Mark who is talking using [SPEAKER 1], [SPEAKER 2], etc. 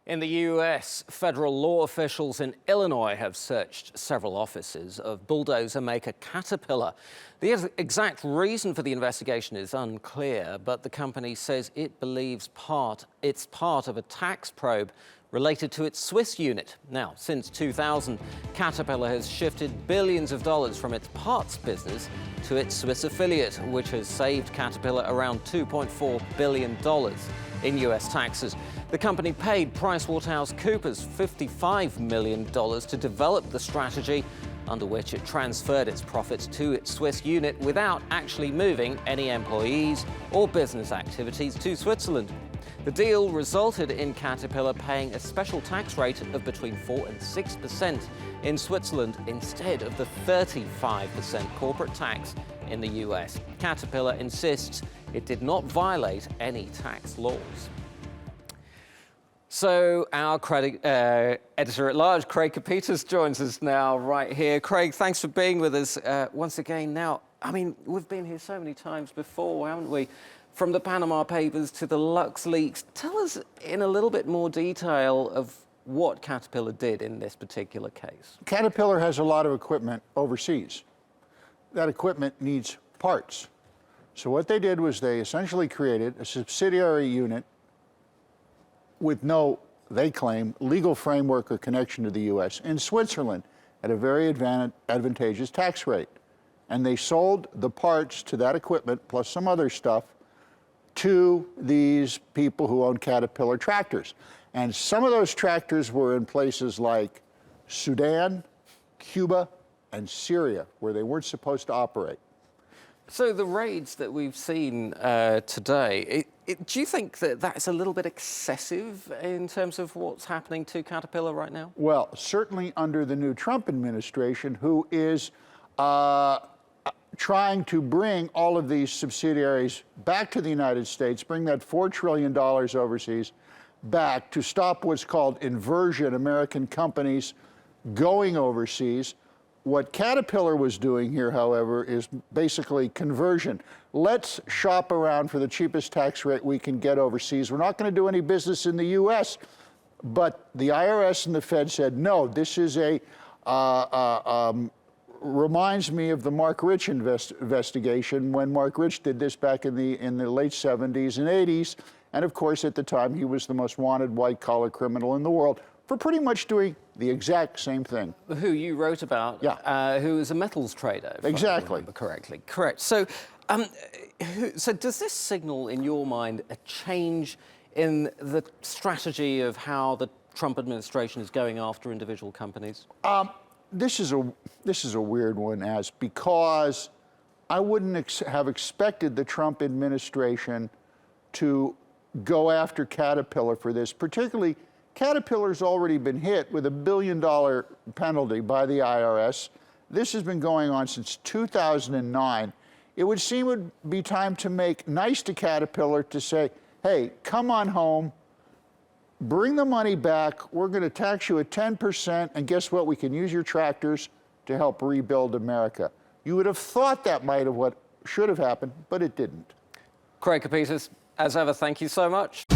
[SPEAKER 1] In the U.S., federal law officials in Illinois have searched several offices of bulldozer maker Caterpillar. The exact reason for the investigation is unclear, but the company says it believes it's part of a tax probe related to its Swiss unit. Now, since 2000, Caterpillar has shifted billions of dollars from its parts business to its Swiss affiliate, which has saved Caterpillar around $2.4 billion in U.S. taxes. The company paid PricewaterhouseCoopers $55 million to develop the strategy under which it transferred its profits to its Swiss unit without actually moving any employees or business activities to Switzerland. The deal resulted in Caterpillar paying a special tax rate of between 4% and 6% in Switzerland instead of the 35% corporate tax in the US. Caterpillar insists it did not violate any tax laws. So our editor-at-large, Craig Capeters, joins us now right here. Craig, thanks for being with us once again. Now, I mean, we've been here so many times before, haven't we? From the Panama Papers to the LuxLeaks. Tell us in a little bit more detail of what Caterpillar did in this particular case.
[SPEAKER 2] Caterpillar has a lot of equipment overseas. That equipment needs parts. So what they did was they essentially created a subsidiary unit with no, they claim, legal framework or connection to the U.S. in Switzerland at a very advantageous tax rate. And they sold the parts to that equipment, plus some other stuff, to these people who own Caterpillar tractors. And some of those tractors were in places like Sudan, Cuba, and Syria, where they weren't supposed to operate.
[SPEAKER 1] So the raids that we've seen today, do you think that that's a little bit excessive in terms of what's happening to Caterpillar right now?
[SPEAKER 2] Well, certainly under the new Trump administration, who is trying to bring all of these subsidiaries back to the United States, bring that $4 trillion overseas back to stop what's called inversion, American companies going overseas. What Caterpillar was doing here, however, is basically conversion. Let's shop around for the cheapest tax rate we can get overseas. We're not going to do any business in the U.S., but the IRS and the Fed said, no, this is reminds me of the Mark Rich investigation when Mark Rich did this back in the late 70s and 80s. And of course, at the time, he was the most wanted white-collar criminal in the world for pretty much doing the exact same thing.
[SPEAKER 1] Who you wrote about,
[SPEAKER 2] yeah.
[SPEAKER 1] Who is a metals trader, if
[SPEAKER 2] exactly.
[SPEAKER 1] I remember correctly. Correct. So, so does this signal, in your mind, a change in the strategy of how the Trump administration is going after individual companies?
[SPEAKER 2] This is a weird one, because I wouldn't have expected the Trump administration to go after Caterpillar for this. Particularly, Caterpillar's already been hit with a $1 billion penalty by the IRS. This has been going on since 2009. It would seem it would be time to make nice to Caterpillar to say, hey, come on home. Bring the money back, we're going to tax you at 10%, and guess what? We can use your tractors to help rebuild America. You would have thought that might have what should have happened, but it didn't.
[SPEAKER 1] Craig Capeters, as ever, thank you so much.